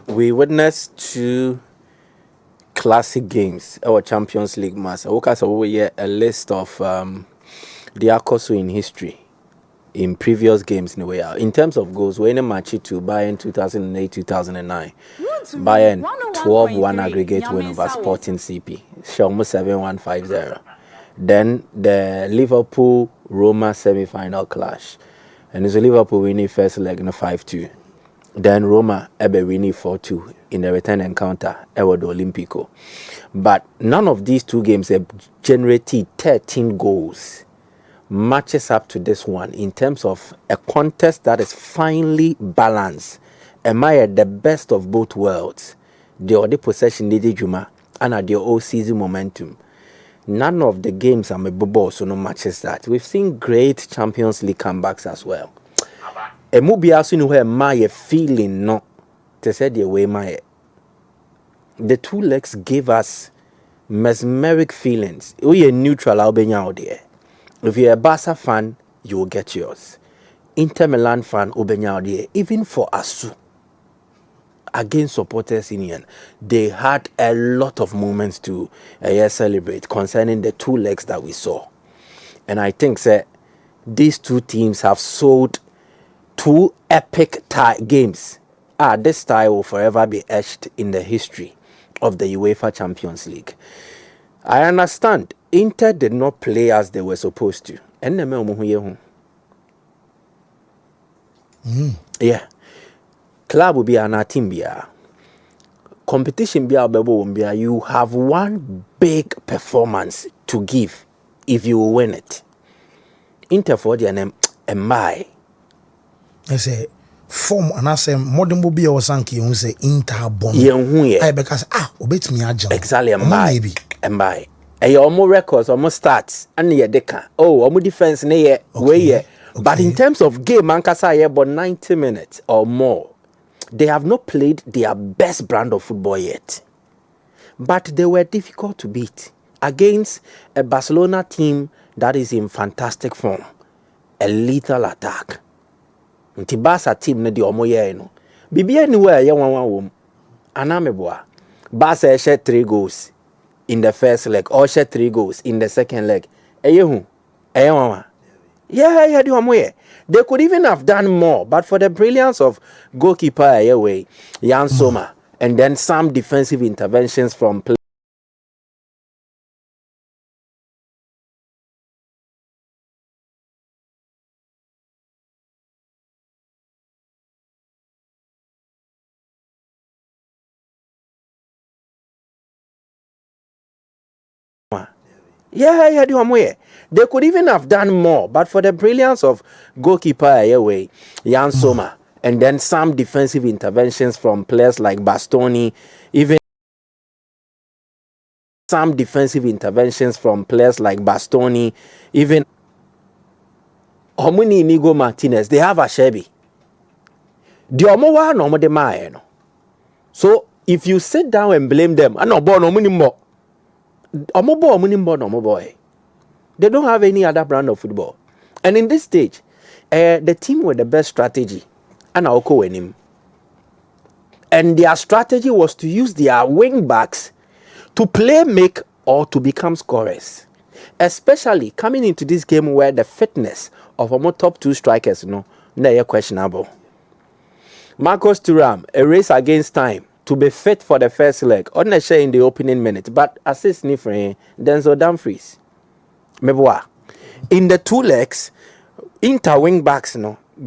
we witnessed two classic games, our Champions League match. We a list of the Akoso in history in previous games. In terms of goals, we're in a match to Bayern 2008 2009. Bayern 12-1 aggregate win over Sporting CP. Shalmo 7-1 5-0. Then the Liverpool Roma semi-final clash. And it's Liverpool winning first leg in a 5-2. Then Roma ebe winning 4-2 in the return encounter ever the Olympico. But none of these two games have generated 13 goals. Matches up to this one in terms of a contest that is finely balanced. Am I the best of both worlds? The other possession needed Juma and at the all season momentum. None of the games are a so no matches that. We've seen great Champions League comebacks as well. A movie also know where my feeling no to say the way my the two legs gave us mesmeric feelings. We are neutral Albania out there. If you're a Barca fan, you will get yours. Inter Milan fan Albania out there. Even for Asu against supporters union, they had a lot of moments to celebrate concerning the two legs that we saw. And I think that these two teams have sold two epic games. This tie will forever be etched in the history of the UEFA Champions League. I understand Inter did not play as they were supposed to. Yeah. Club will be an team. Competition you have one big performance to give if you win it. Inter for the name I say form and I say modern will be our sanky you say Inter bomb. Because obey me exactly maybe. Almost records, almost stats, and yeah, deca. Almost defense, way. But in terms of game, Mankasa, about 90 minutes or more, they have not played their best brand of football yet. But they were difficult to beat against a Barcelona team that is in fantastic form, a lethal attack. Nti Barca team ne di omo ye no. Bibi anywhere ye wan wom. Anameboa. Barca shed 3 goals in the first leg, or shed 3 goals in the second leg. Eyehu. Eyewa. Yeah, di omo ye. They could even have done more, but for the brilliance of goalkeeper Ayeway, Jan Sommer, and then some defensive interventions from players. Yeah, di omo ye. They could even have done more, but for the brilliance of goalkeeper Ayeway, Jan Sommer, and then some defensive interventions from players like Bastoni, even some defensive interventions from players like Bastoni, even Homini Inigo Martinez, they have a Shebi. The Omowa no mo de mae no. So if you sit down and blame them, no boy no money more. Omobo money more no boy. They don't have any other brand of football. And in this stage, the team with the best strategy, and I'll call him. And their strategy was to use their wing backs to play make or to become scorers. Especially coming into this game where the fitness of our top 2 strikers, they questionable. Marcus Thuram, a race against time to be fit for the first leg, on the share in the opening minute, but assist ni friend Denzel Dumfries. Meboa. In the 2 legs, Inter wing backs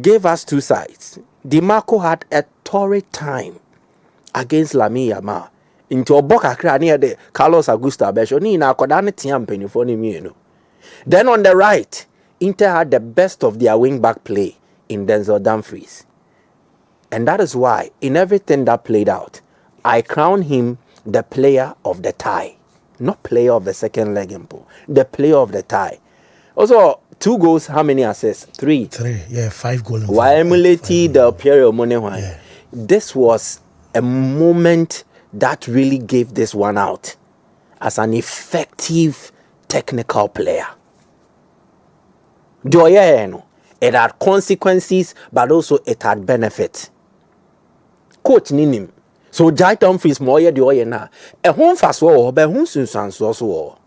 gave us 2 sides. DiMarco had a torrid time against Lamine Yamal. Into Oboka kra near the Carlos Augusto Abesho ni na akoda ne tia mpanifo ni mienu. Then on the right, Inter had the best of their wing back play in Denzel Dumfries. And that is why in everything that played out, I crown him the player of the tie. Not player of the second leg, the player of the tie. Also, 2 goals, how many assists? 3. 3, yeah, 5 goals. Why emulated the Pierre Monehwan? Yeah. This was a moment that really gave this one out as an effective technical player. It had consequences, but also it had benefit. Coach Ninim, So Jai Dumfries more ye the oye na. A home fast war, be hun sun so.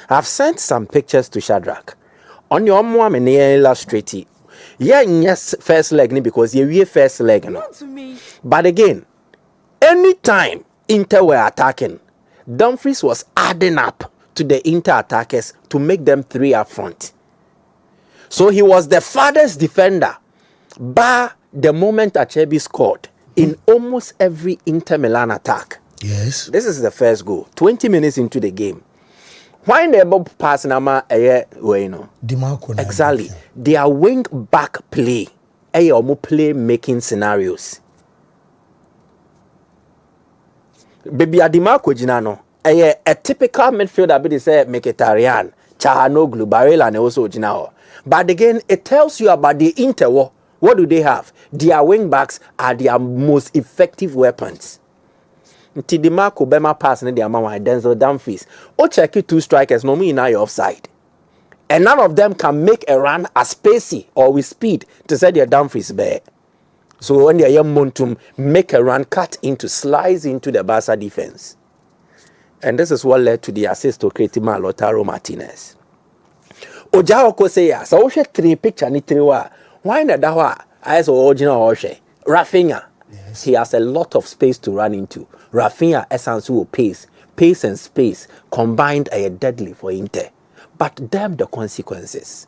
I've sent some pictures to Shadrach. On your mom and illustrate it. Yeah, yes, first leg because you first leg. No. Not to me. But again, anytime Inter were attacking, Dumfries was adding up to the Inter attackers to make them 3 up front. So he was the farthest defender, bar the moment Acerbi scored in almost every Inter Milan attack. Yes. This is the first goal. 20 minutes into the game. Why never pass Nama DiMarco. Exactly. Their wing back play. Play making scenarios. Baby DiMarco Ginano. A typical midfielder be say Mkhitaryan, Çalhanoğlu, Barella and also Ginao. But again, it tells you about the Inter. What do they have? Their wing backs are their most effective weapons. Nti DiMarco Bema pass ne the amount Denzel Dumfries. O check it 2 strikers no mean now you're offside. And none of them can make a run as spacey or with speed to say their Dumfries bear. So when they are momentum make a run, cut into, slice into the Barca defense. And this is what led to the assist to Cretima Lautaro Martinez. Ojaoko say ya, so we 3 picture ni 3 wa. Why na dawa as original Oshe? Rafinha. Yes. He has a lot of space to run into. Rafinha essence will pace and space combined are deadly for Inter. But damn the consequences.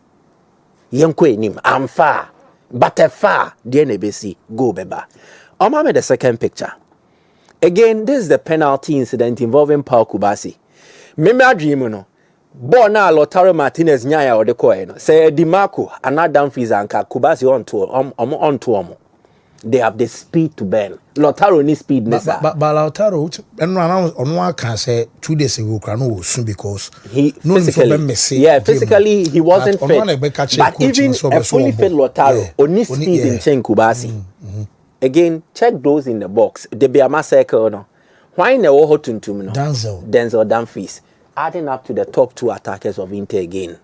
Yenko nim, I'm far, but a far, dear nebesi, go beba. Omame the second picture. Again, this is the penalty incident involving Paul Kubasi. Remember dream no. Bona Lautaro Martinez nyaya or the coin. Say DiMarco, another Dumfries anka Kubasi on to they have the speed to burn. Lautaro need speed nessa. But Lautaro and on one can say 2 days ago soon because he physically he wasn't fit. But even a fully fit Lautaro only speed in Chen Kubasi. Again, check those in the box. They be a massacre no. Why in the Oho Tuntum no? Denzel Dumfries adding up to the top 2 attackers of Inter again.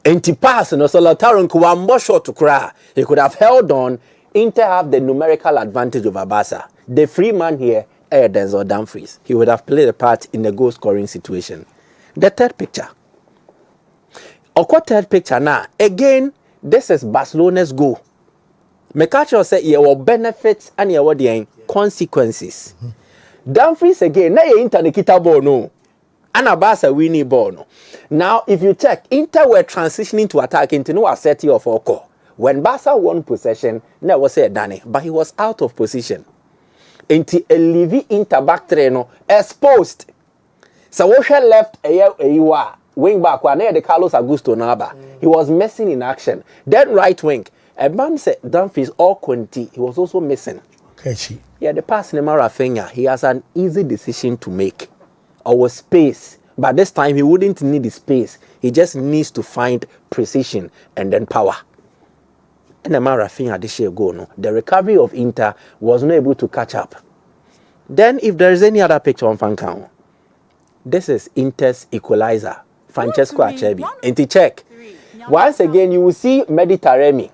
And to pass no so Lautaro one more shot to cry. He could have held on. Inter have the numerical advantage over Barca. The free man here, Denzel Dumfries. He would have played a part in the goal scoring situation. The third picture. Third picture now. Again, this is Barcelona's goal. Mekacho said there were benefits and there were consequences. Dumfries again, now Inter Nikita ball no. And Barca winning ball no. Now, if you check, Inter were transitioning to attack into no asset of Oko. When Barca won possession, there was a Danny, but he was out of position. Until a Levi Inter back trainer exposed. So Washer left a wing back one near the Carlos Augusto Naba. He was missing in action. Then right wing, a man said Dumfries or Conti, he was also missing. Okay. Yeah, the pass in Rafinha, he has an easy decision to make. Our space. But this time he wouldn't need the space. He just needs to find precision and then power. And the Rafinha this year go no. The recovery of Inter was not able to catch up. Then if there is any other picture on Fancao, this is Inter's equalizer, Francesco Acerbi. And check. Once again, you will see Meditaremi.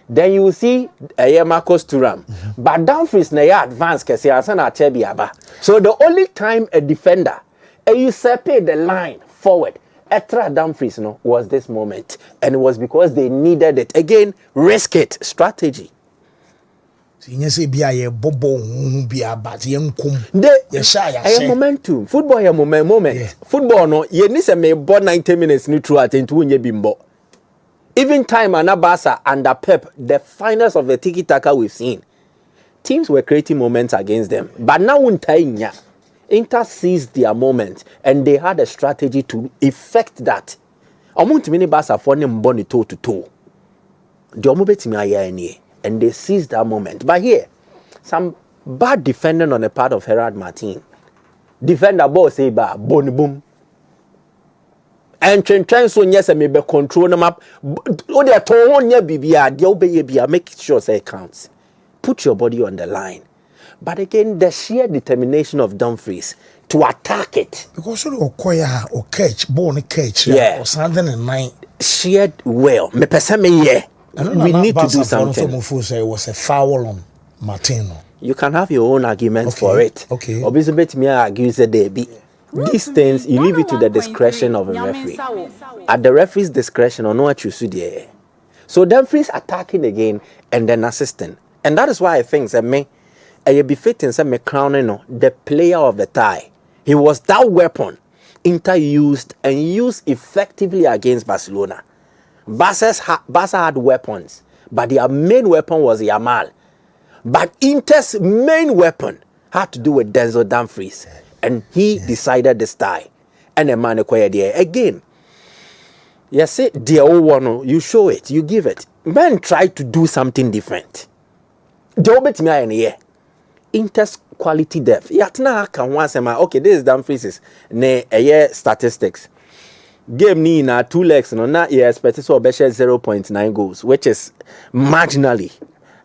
Then you will see Marcos Thuram. But Dumfries na advance kasi Asana Acerbi aba. So the only time a defender you separate the line forward Etra Dumfries was this moment, and it was because they needed it. Again, risk it strategy. Momentum. Football moment. Yeah. Football no. You need to make 90 minutes throughout into bimbo. Even time Anabasa under Pep, the finals of the tiki taka we've seen, teams were creating moments against them, but now Inter seized their moment and they had a strategy to effect that. Many Barca for them born toe to toe. And they seized that moment. But here, some bad defending on the part of Gerard Martin. Defender ball say ba bone boom. And trying so yes and maybe control them up. Oh, they are torn near BBR. They obey BBR. Make sure say it counts. Put your body on the line. But again, the sheer determination of Dumfries to attack it. Because or catch, born catch, or something in mind. Sheared well. Me person me yeah. We need to do something. It was a foul on Martino. You can have your own arguments for it. Okay. Obviously, me argue that they be. These things, you leave it to the discretion of a referee. At the referee's discretion, or no what you should there. So Dumfries attacking again and then assisting. And that is why I think that me, I be fitting some crowning the player of the tie. He was that weapon Inter used and used effectively against Barcelona. Barca had weapons, but their main weapon was Yamal. But Inter's main weapon had to do with Denzel Dumfries. And he decided this tie. And the man acquired there. Again, you say, dear old one, you show it, you give it. Man try to do something different. Jobet me in here. Inter's quality depth. Yatna can once say, okay, this is Dumfries. Ne a year statistics. Game ni na 2 legs, no, na you expect so be 0.9 goals, which is marginally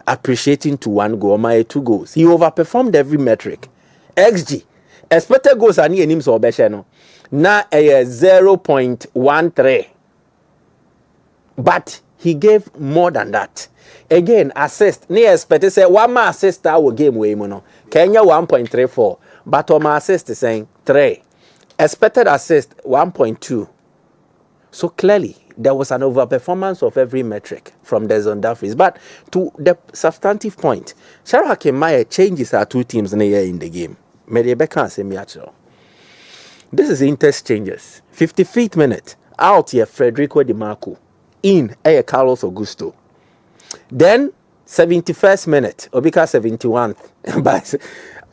appreciating to 1 goal, my 2 goals. He overperformed every metric. XG. Expected goals are near him so be no. Na a 0.13. But he gave more than that. Again, assist. Near expected say 1 more assist our game way mono. Kenya 1.34. But on my assist is saying 3. Expected assist 1.2. So clearly, there was an overperformance of every metric from the Dumfries. But to the substantive point, Shadrack Maya changes our 2 teams in the game. Mediabeka say me actually. This is Inter's changes. 55th minute, out here Federico Di Marco. In Carlos Augusto. Then 71st minute, Obika 71th. But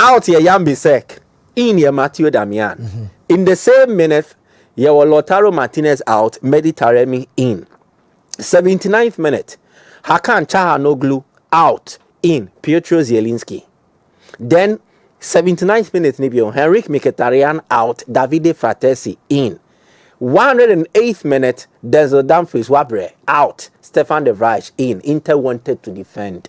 out here Yambisek. In here Matthew Damian. Mm-hmm. In the same minute, here was Lautaro Martinez out, Mediterranean in. 79th minute, Hakan Çalhanoğlu out, in, Pietro Zielinski. Then 79th minute, Henrik Mkhitaryan out, Davide Fratesi in. 108th minute, Denzel Dumfries Wabre out, Stefan de Vrij in. Inter wanted to defend.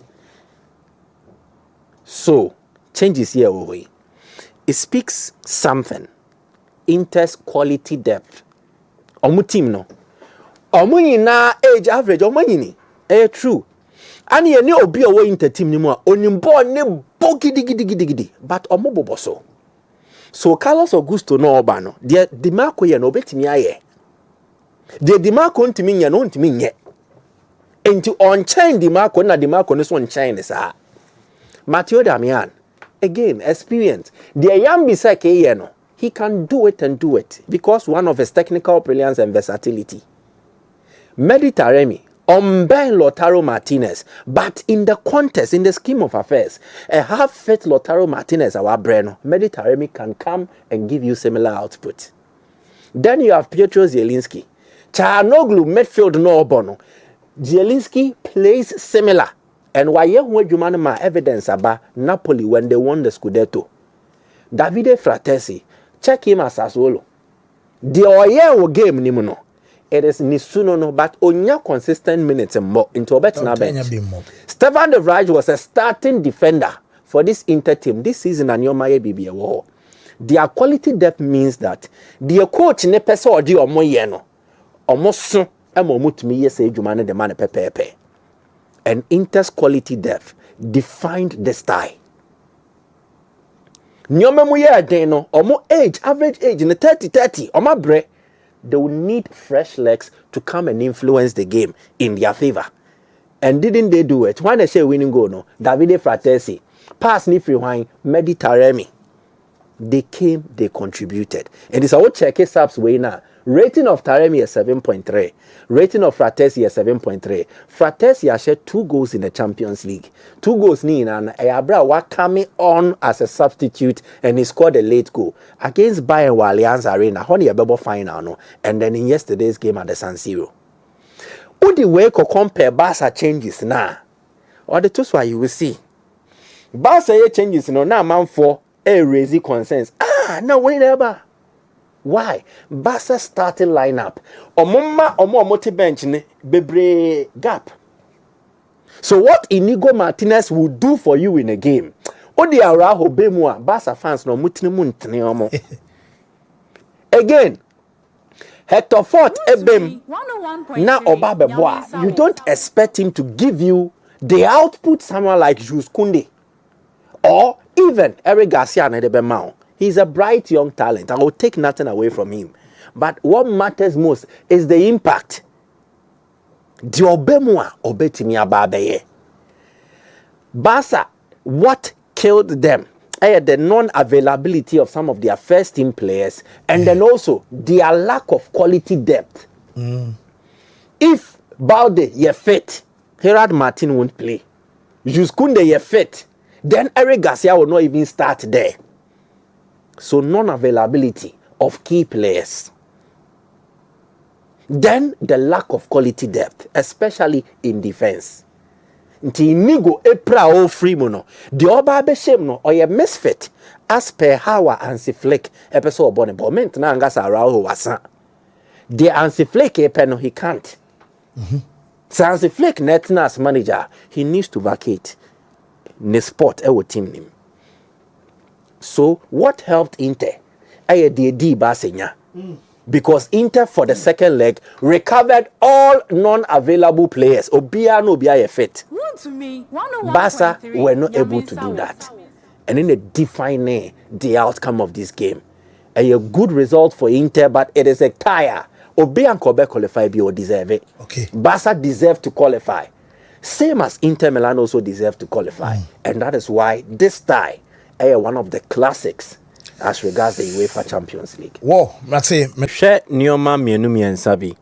So, changes here away. It speaks something. Inter's quality depth. Omu team no. Omu nyina age average omu nyini. True. And ye ne obi owo Inter team ni mu a onimbo ne bo gidi. But omu bobo so. So Carlos Augusto no oba no. De Di Marco ye no betimi aye. De Di Marco ntimi nya no ntimi nye. Enti on chain Di Marco na Di Marco ne so on chain sa. Matthew Damian again experience. De Yambisek ye no. He can do it and do it because one of his technical brilliance and versatility. Mediterranean, unbend Lautaro Martinez, but in the contest, in the scheme of affairs, a half-fit Lautaro Martinez, our Breno, Mediterranean can come and give you similar output. Then you have Pietro Zielinski. Çalhanoğlu midfield no bono. Zielinski plays similar. And why you man evidence about Napoli when they won the Scudetto. Davide Fratesi. Check him as Sassuolo. The Oyewo game ni no. It is Nisuno no, but onya consistent minutes and more into a better bench. Stefan de Vrij was a starting defender for this Inter team this season and your Maya BB war. Their quality depth means that the coach ne pesa odi omo ye no. Omo so emo mutumi ye say jumane de man pepe. And Inter's quality depth defined the style. Nyoma mu ye den no omo age average age in the 30 omo bre they will need fresh legs to come and influence the game in their favor. And didn't they do it? When they say winning goal no Davide Fratesi pass ni free wine Mediterranean. They came, they contributed. And it's our check it subs way now. Rating of Taremi is 7.3. Rating of Fratesi is 7.3. Fratesi has shared 2 goals in the Champions League. 2 goals ni and Ayabra was coming on as a substitute and he scored a late goal against Bayern Allianz Arena. Honey a bubble final no. And then in yesterday's game at the San Siro. Who the way to compare Barca changes now? Or the two why you will see. Barca changes no now man for raising concerns. No way never. Why? Barca starting lineup. Omo bench ne bebre gap. So what Inigo Martinez will do for you in a game? Odi Araujo bemua Barca fans no mutini muntini omo. Again, Hector Fort ebem na Obabeboa. You don't expect him to give you the output someone like Jules Koundé Or even Eric Garcia and Edebemao. He's a bright young talent. I will take nothing away from him. But what matters most is the impact. The Obemwa Obetimi Ababeye. Barca, what killed them? The non-availability of some of their first team players, and then also their lack of quality depth. If Balde you're fit, Gerard Martin won't play. Juskunde you're fit, then Eric Garcia will not even start there. So non-availability of key players. Then the lack of quality depth, especially in defense. Nti nigo epra o free mono. The oba be shame no or ye misfit as per how Hansi Flick episode bonne moment na angasa Araujo wasa. The Hansi Flick no he can't. So Hansi Flick netina as manager, he needs to vacate the spot e wo team nim. So what helped Inter? D Basenya. Because Inter for the second leg recovered all non-available players. Obia no Obia fit. Barca were not able to do that. And then they define the outcome of this game. A good result for Inter, but it is a tire. Obia and Kobe qualify or deserve it. Okay. Barca deserve to qualify. Same as Inter Milan also deserve to qualify. And that is why this tie one of the classics as regards the UEFA Champions League. Whoa, that's it. Share Nioma Mienumi and Sabi.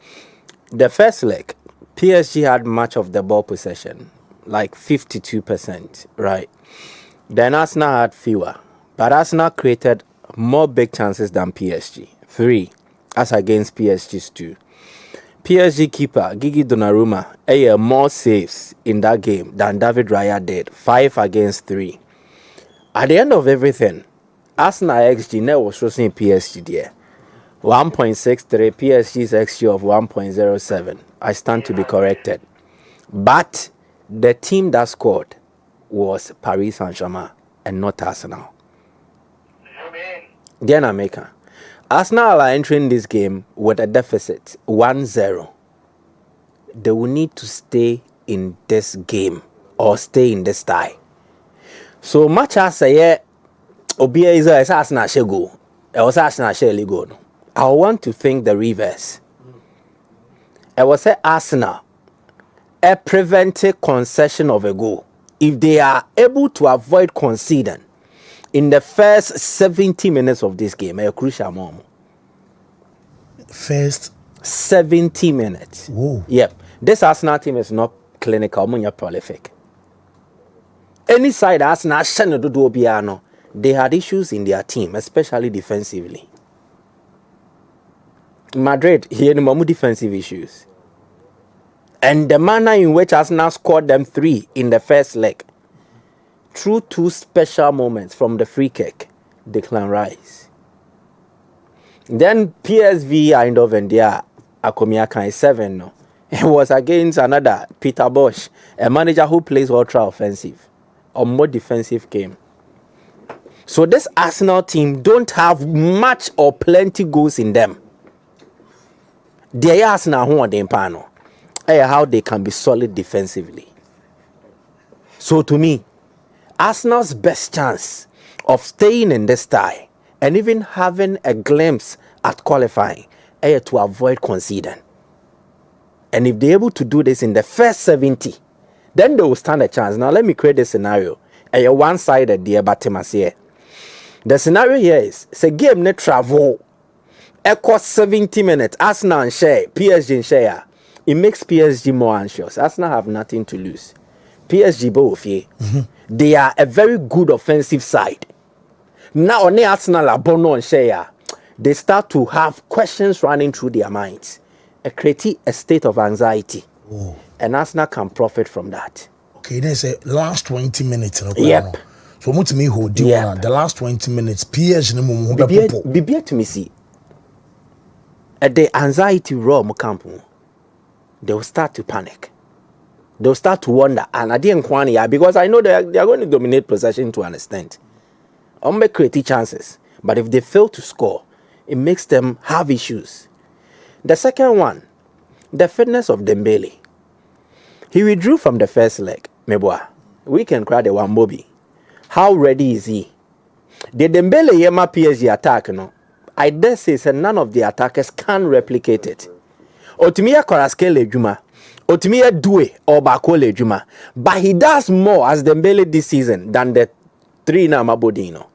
The first leg, PSG had much of the ball possession, like 52%, right? Then Arsenal had fewer, but Arsenal created more big chances than PSG, 3, as against PSG's 2. PSG keeper Gigi Donnarumma had more saves in that game than David Raya did, 5 against 3. At the end of everything, Arsenal XG net was showing PSG there. 1.63, PSG's XG of 1.07. I stand to be corrected. But the team that scored was Paris Saint-Germain and not Arsenal. Then America. Arsenal are entering this game with a deficit 1-0. They will need to stay in this game or stay in this tie. So much as Obia is a Arsenal shall go. I was Arsenal shall go. I want to think the reverse. I was say Arsenal a preventive concession of a goal. If they are able to avoid conceding in the first 70 minutes of this game, a crucial moment. First 70 minutes. Whoa. Yep. This Arsenal team is not clinical, but prolific. Any side Arsenal they had issues in their team, especially defensively. Madrid here no defensive issues. And the manner in which Arsenal scored them 3 in the first leg, through 2 special moments from the free kick, Declan Rice. Then PSV Eindhoven there, Akomiaka 7 no. It was against another Peter Bosch, a manager who plays ultra offensive or more defensive game. So this Arsenal team don't have much or plenty goals in them. They Arsenal who are the pano. How they can be solid defensively. So to me, Arsenal's best chance of staying in this tie and even having a glimpse at qualifying to avoid conceding. And if they're able to do this in the first 70, then they will stand a chance. Now let me create a scenario. A one-sided dear Batimas here. The scenario here is it's a game net travel. It costs 70 minutes. Arsenal and share, PSG and share. It makes PSG more anxious. Arsenal have nothing to lose. PSG both here. They are a very good offensive side. Now on the Arsenal are Bono and share. They start to have questions running through their minds. Create a state of anxiety. Oh. And Arsenal can profit from that. Okay, then say last 20 minutes. Yep. So what to me hold you the last 20 minutes PSG no mo be to me see. At the anxiety raw mo camp, they will start to panic. They will start to wonder, and I didn't quantify because I know they are going to dominate possession to an extent. Or make creative chances, but if they fail to score, it makes them have issues. The second one, the fitness of Dembele. He withdrew from the first leg. Meboa, we can cry the one Bobby. How ready is he? The Dembele Yema PSG attack, no? I dare say none of the attackers can replicate it. Otimiya Koraskele Juma, Otimiya Due or Bakole Juma, but he does more as Dembele this season than the three na Mabodino.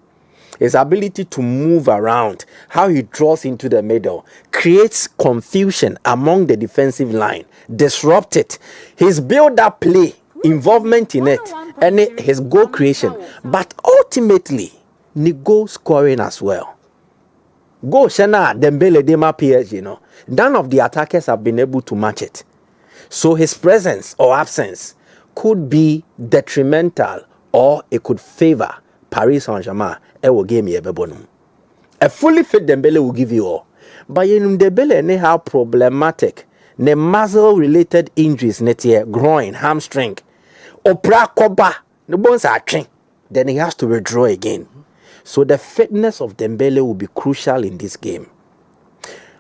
His ability to move around, how he draws into the middle, creates confusion among the defensive line, disrupt it. His build-up play, involvement in it, and his goal creation, but ultimately, the goal scoring as well. Go Shana Dembele Dema PSG, none of the attackers have been able to match it. So his presence or absence could be detrimental or it could favor Paris Saint-Germain. Will give me a fully fit Dembele will give you all. But you know Dembele ne how problematic ne muscle related injuries net here, groin, hamstring, opera koba, the bones are trained. Then he has to withdraw again. So the fitness of Dembele will be crucial in this game.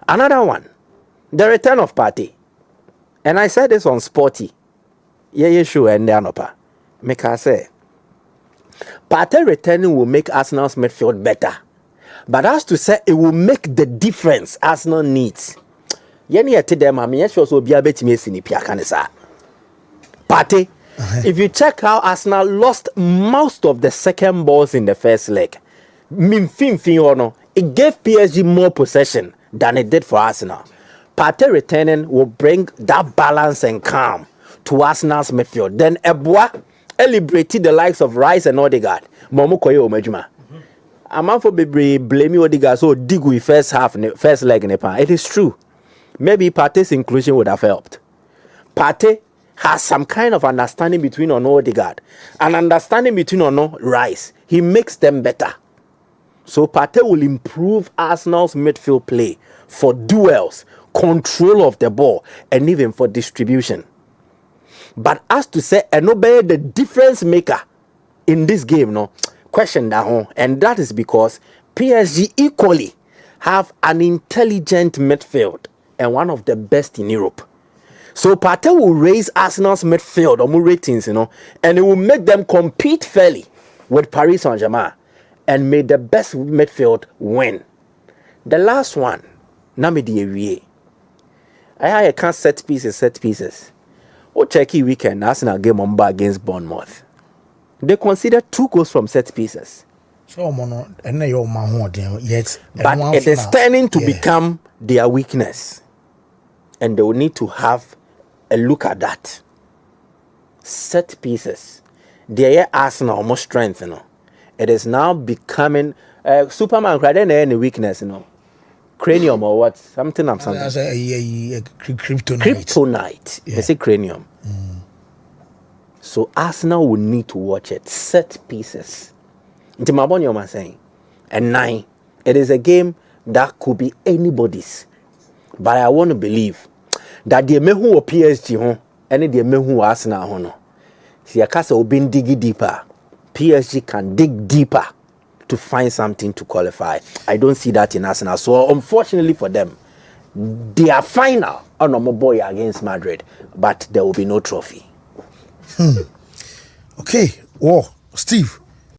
Another one, the return of Partey. And I said this on Sporty. Yeah, sure, and Anopa. Make I say Partey returning will make Arsenal's midfield better. But as to say it will make the difference Arsenal needs. Yeni ete dem am yes so bia betimi esini pia kanisa. Partey, if you check how Arsenal lost most of the second balls in the first leg, it gave PSG more possession than it did for Arsenal. Partey returning will bring that balance and calm to Arsenal's midfield. Then Eboa liberated the likes of Rice and Odegaard. Momo koyo omejuma. Among for blame Odegaard so digui first leg in the pan. It is true. Maybe Partey's inclusion would have helped. Partey has some kind of understanding between Odegaard, an understanding between Rice. He makes them better. So Partey will improve Arsenal's midfield play for duels, control of the ball, and even for distribution. But as to say, obey the difference maker in this game, question that home, and that is because PSG equally have an intelligent midfield and one of the best in Europe. So Partey will raise Arsenal's midfield or more ratings, and it will make them compete fairly with Paris Saint-Germain and make the best midfield win. The last one, Namidi Ewie. I can't set pieces. Checky weekend, Arsenal game on bar against Bournemouth. They consider 2 goals from set pieces. So, yet, but it is turning to become their weakness. And they will need to have a look at that. Set pieces. Their Arsenal almost strength, It is now becoming Superman cried any weakness, Cranium or what? Something. Kryptonite. Yeah. They say cranium. So Arsenal will need to watch it. Set pieces. Intimabonyo saying. And 9. It is a game that could be anybody's. But I want to believe that the mehu or PSG and the mehu Arsenal no. See a castle been digging deeper. PSG can dig deeper to find something to qualify. I don't see that in Arsenal. So unfortunately for them, their final on a boy against Madrid, but there will be no trophy. Okay. Steve,